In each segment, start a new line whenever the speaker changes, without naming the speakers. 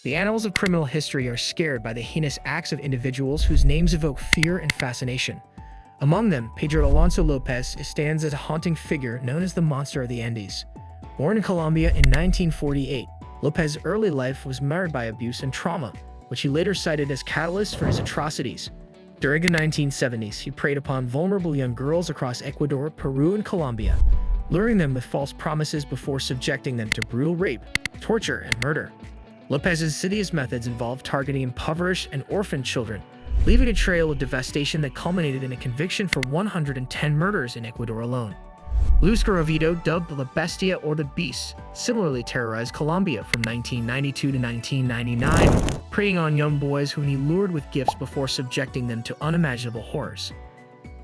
The annals of criminal history are scared by the heinous acts of individuals whose names evoke fear and fascination. Among them, Pedro Alonso Lopez stands as a haunting figure known as the Monster of the Andes. Born in Colombia in 1948, Lopez's early life was marred by abuse and trauma, which he later cited as catalysts for his atrocities. During the 1970s, he preyed upon vulnerable young girls across Ecuador, Peru, and Colombia, luring them with false promises before subjecting them to brutal rape, torture, and murder. Lopez's insidious methods involved targeting impoverished and orphaned children, leaving a trail of devastation that culminated in a conviction for 110 murders in Ecuador alone. Luis Garavito, dubbed La Bestia or the Beast, similarly terrorized Colombia from 1992 to 1999, preying on young boys whom he lured with gifts before subjecting them to unimaginable horrors.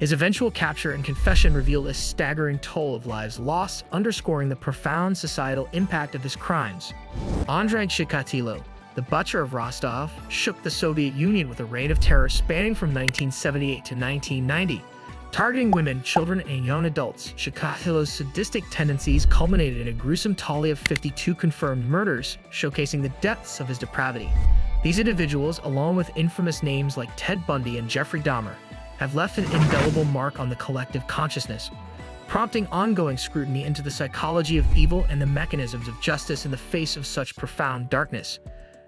His eventual capture and confession revealed a staggering toll of lives lost, underscoring the profound societal impact of his crimes. Andrei Chikatilo, the butcher of Rostov, shook the Soviet Union with a reign of terror spanning from 1978 to 1990. Targeting women, children, and young adults, Chikatilo's sadistic tendencies culminated in a gruesome tally of 52 confirmed murders, showcasing the depths of his depravity. These individuals, along with infamous names like Ted Bundy and Jeffrey Dahmer, have left an indelible mark on the collective consciousness, prompting ongoing scrutiny into the psychology of evil and the mechanisms of justice in the face of such profound darkness.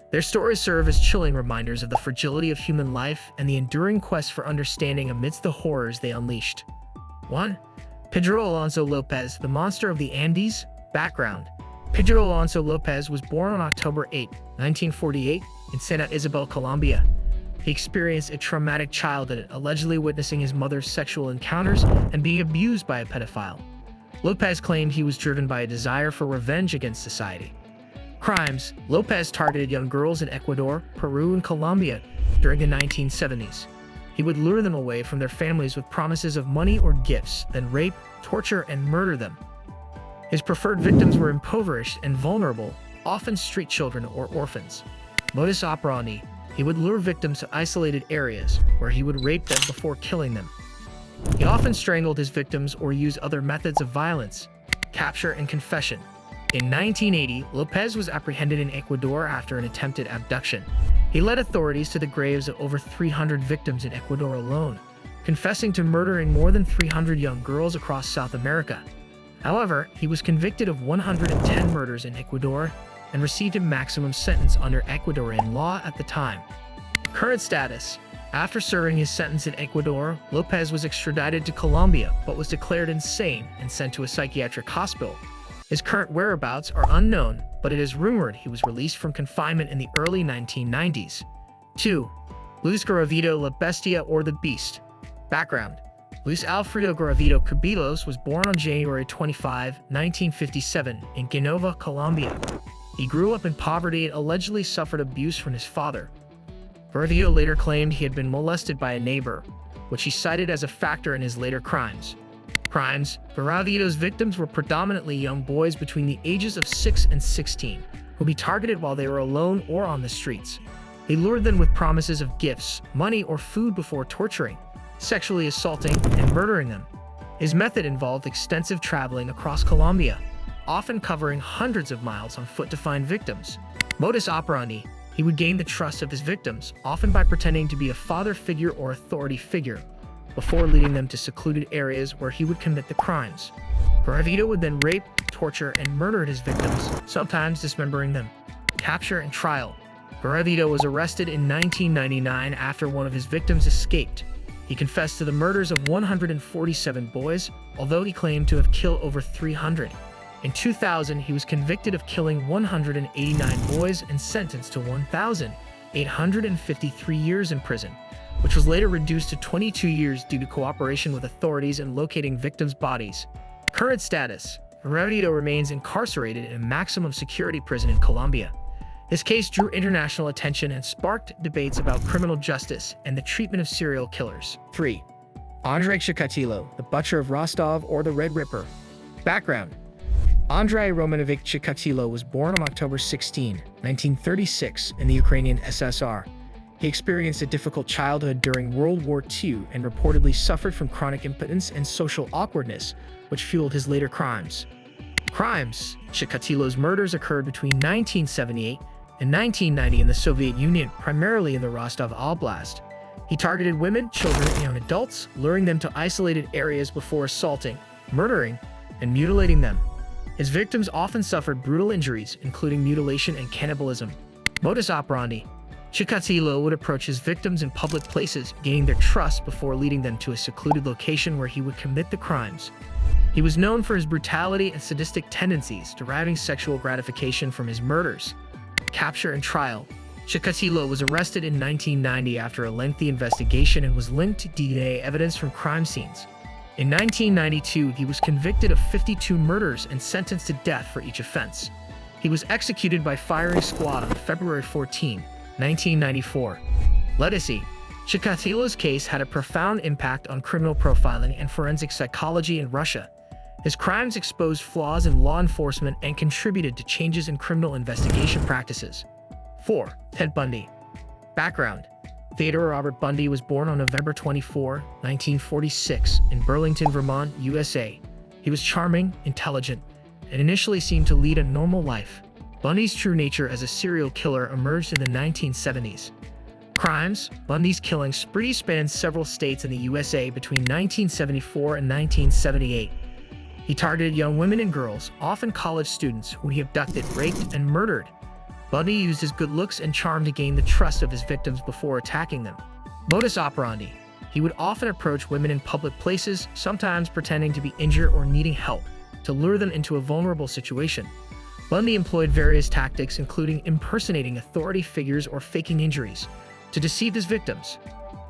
Their stories serve as chilling reminders of the fragility of human life and the enduring quest for understanding amidst the horrors they unleashed. 1. Pedro Alonso Lopez, the Monster of the Andes. Background: Pedro Alonso Lopez was born on October 8, 1948, in Santa Isabel, Colombia. He experienced a traumatic childhood, allegedly witnessing his mother's sexual encounters and being abused by a pedophile. Lopez claimed he was driven by a desire for revenge against society. Crimes: Lopez targeted young girls in Ecuador, Peru, and Colombia during the 1970s. He would lure them away from their families with promises of money or gifts, then rape, torture, and murder them. His preferred victims were impoverished and vulnerable, often street children or orphans. Modus operandi: he would lure victims to isolated areas where he would rape them before killing them. He often strangled his victims or used other methods of violence. Capture and confession: in 1980, Lopez was apprehended in Ecuador after an attempted abduction. He led authorities to the graves of over 300 victims in Ecuador alone, confessing to murdering more than 300 young girls across South America. However, he was convicted of 110 murders in Ecuador and received a maximum sentence under Ecuadorian law at the time. Current status: after serving his sentence in Ecuador, Lopez was extradited to Colombia but was declared insane and sent to a psychiatric hospital. His current whereabouts are unknown, but it is rumored he was released from confinement in the early 1990s. 2. Luis Garavito, La Bestia or the Beast. Background: Luis Alfredo Garavito Cubillos was born on January 25, 1957, in Genova, Colombia. He grew up in poverty and allegedly suffered abuse from his father. Garavito later claimed he had been molested by a neighbor, which he cited as a factor in his later crimes. Garavito's victims were predominantly young boys between the ages of 6 and 16, whom he targeted while they were alone or on the streets. He lured them with promises of gifts, money, or food before torturing, sexually assaulting, and murdering them. His method involved extensive traveling across Colombia, often covering hundreds of miles on foot to find victims. Modus operandi: he would gain the trust of his victims, often by pretending to be a father figure or authority figure, before leading them to secluded areas where he would commit the crimes. Garavito would then rape, torture, and murder his victims, sometimes dismembering them. Capture and trial: Garavito was arrested in 1999 after one of his victims escaped. He confessed to the murders of 147 boys, although he claimed to have killed over 300. In 2000, he was convicted of killing 189 boys and sentenced to 1,853 years in prison, which was later reduced to 22 years due to cooperation with authorities in locating victims' bodies. Current status: Garavito remains incarcerated in a maximum security prison in Colombia. His case drew international attention and sparked debates about criminal justice and the treatment of serial killers. 3. Andrei Chikatilo, the Butcher of Rostov or the Red Ripper. Background: Andrei Romanovich Chikatilo was born on October 16, 1936, in the Ukrainian SSR. He experienced a difficult childhood during World War II and reportedly suffered from chronic impotence and social awkwardness, which fueled his later crimes. Chikatilo's murders occurred between 1978 In 1990 in the Soviet Union, primarily in the Rostov Oblast, he targeted women, children, and young adults, luring them to isolated areas before assaulting, murdering, and mutilating them. His victims often suffered brutal injuries, including mutilation and cannibalism. Modus operandi: Chikatilo would approach his victims in public places, gaining their trust before leading them to a secluded location where he would commit the crimes. He was known for his brutality and sadistic tendencies, deriving sexual gratification from his murders. Capture and trial: Chikatilo was arrested in 1990 after a lengthy investigation and was linked to DNA evidence from crime scenes. In 1992, he was convicted of 52 murders and sentenced to death for each offense. He was executed by firing squad on February 14, 1994. Legacy: Chikatilo's case had a profound impact on criminal profiling and forensic psychology in Russia. His crimes exposed flaws in law enforcement and contributed to changes in criminal investigation practices. 4. Ted Bundy. Background: Theodore Robert Bundy was born on November 24, 1946, in Burlington, Vermont, USA. He was charming, intelligent, and initially seemed to lead a normal life. Bundy's true nature as a serial killer emerged in the 1970s. Crimes: Bundy's killing spree spanned several states in the USA between 1974 and 1978. He targeted young women and girls, often college students, who he abducted, raped, and murdered. Bundy used his good looks and charm to gain the trust of his victims before attacking them. Modus operandi: he would often approach women in public places, sometimes pretending to be injured or needing help, to lure them into a vulnerable situation. Bundy employed various tactics, including impersonating authority figures or faking injuries, to deceive his victims.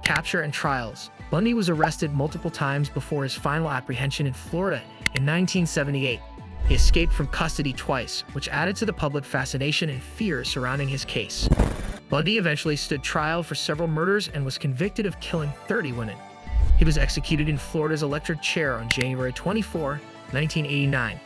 Capture and trials: Bundy was arrested multiple times before his final apprehension in Florida in 1978. He escaped from custody twice, which added to the public fascination and fear surrounding his case. Bundy eventually stood trial for several murders and was convicted of killing 30 women. He was executed in Florida's electric chair on January 24, 1989.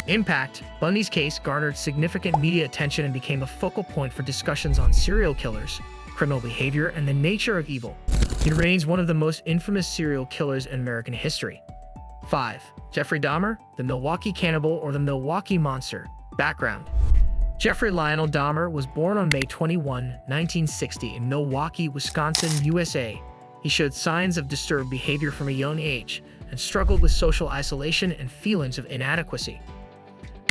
Impact: Bundy's case garnered significant media attention and became a focal point for discussions on serial killers, criminal behavior, and the nature of evil. He remains one of the most infamous serial killers in American history. 5. Jeffrey Dahmer, the Milwaukee Cannibal or the Milwaukee Monster. Background: Jeffrey Lionel Dahmer was born on May 21, 1960 in Milwaukee, Wisconsin, USA. He showed signs of disturbed behavior from a young age and struggled with social isolation and feelings of inadequacy.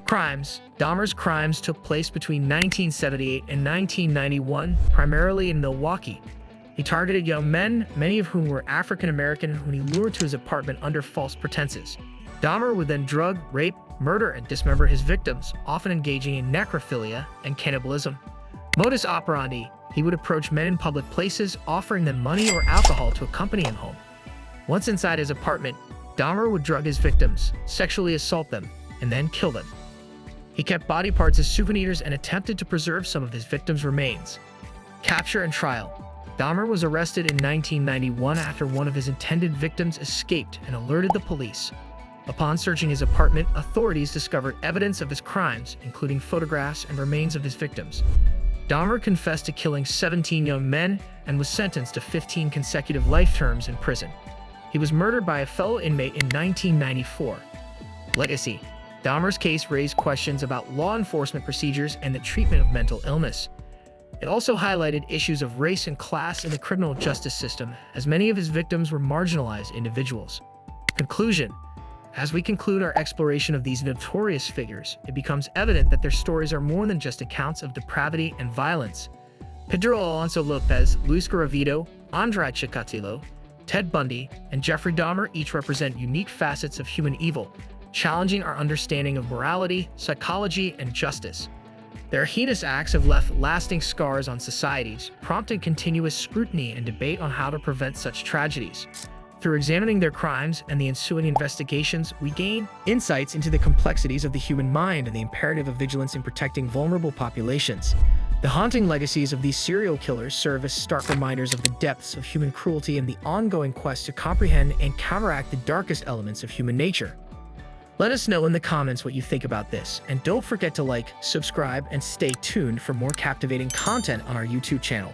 Crimes: Dahmer's crimes took place between 1978 and 1991, primarily in Milwaukee. He targeted young men, many of whom were African American, whom he lured to his apartment under false pretenses. Dahmer would then drug, rape, murder, and dismember his victims, often engaging in necrophilia and cannibalism. Modus operandi: he would approach men in public places, offering them money or alcohol to accompany him home. Once inside his apartment, Dahmer would drug his victims, sexually assault them, and then kill them. He kept body parts as souvenirs and attempted to preserve some of his victims' remains. Capture and trial: Dahmer was arrested in 1991 after one of his intended victims escaped and alerted the police. Upon searching his apartment, authorities discovered evidence of his crimes, including photographs and remains of his victims. Dahmer confessed to killing 17 young men and was sentenced to 15 consecutive life terms in prison. He was murdered by a fellow inmate in 1994. Legacy: Dahmer's case raised questions about law enforcement procedures and the treatment of mental illness. It also highlighted issues of race and class in the criminal justice system, as many of his victims were marginalized individuals. Conclusion: as we conclude our exploration of these notorious figures, it becomes evident that their stories are more than just accounts of depravity and violence. Pedro Alonso Lopez, Luis Garavito, Andrei Chikatilo, Ted Bundy, and Jeffrey Dahmer each represent unique facets of human evil, challenging our understanding of morality, psychology, and justice. Their heinous acts have left lasting scars on societies, prompting continuous scrutiny and debate on how to prevent such tragedies. Through examining their crimes and the ensuing investigations, we gain insights into the complexities of the human mind and the imperative of vigilance in protecting vulnerable populations. The haunting legacies of these serial killers serve as stark reminders of the depths of human cruelty and the ongoing quest to comprehend and counteract the darkest elements of human nature. Let us know in the comments what you think about this, and don't forget to like, subscribe, and stay tuned for more captivating content on our YouTube channel.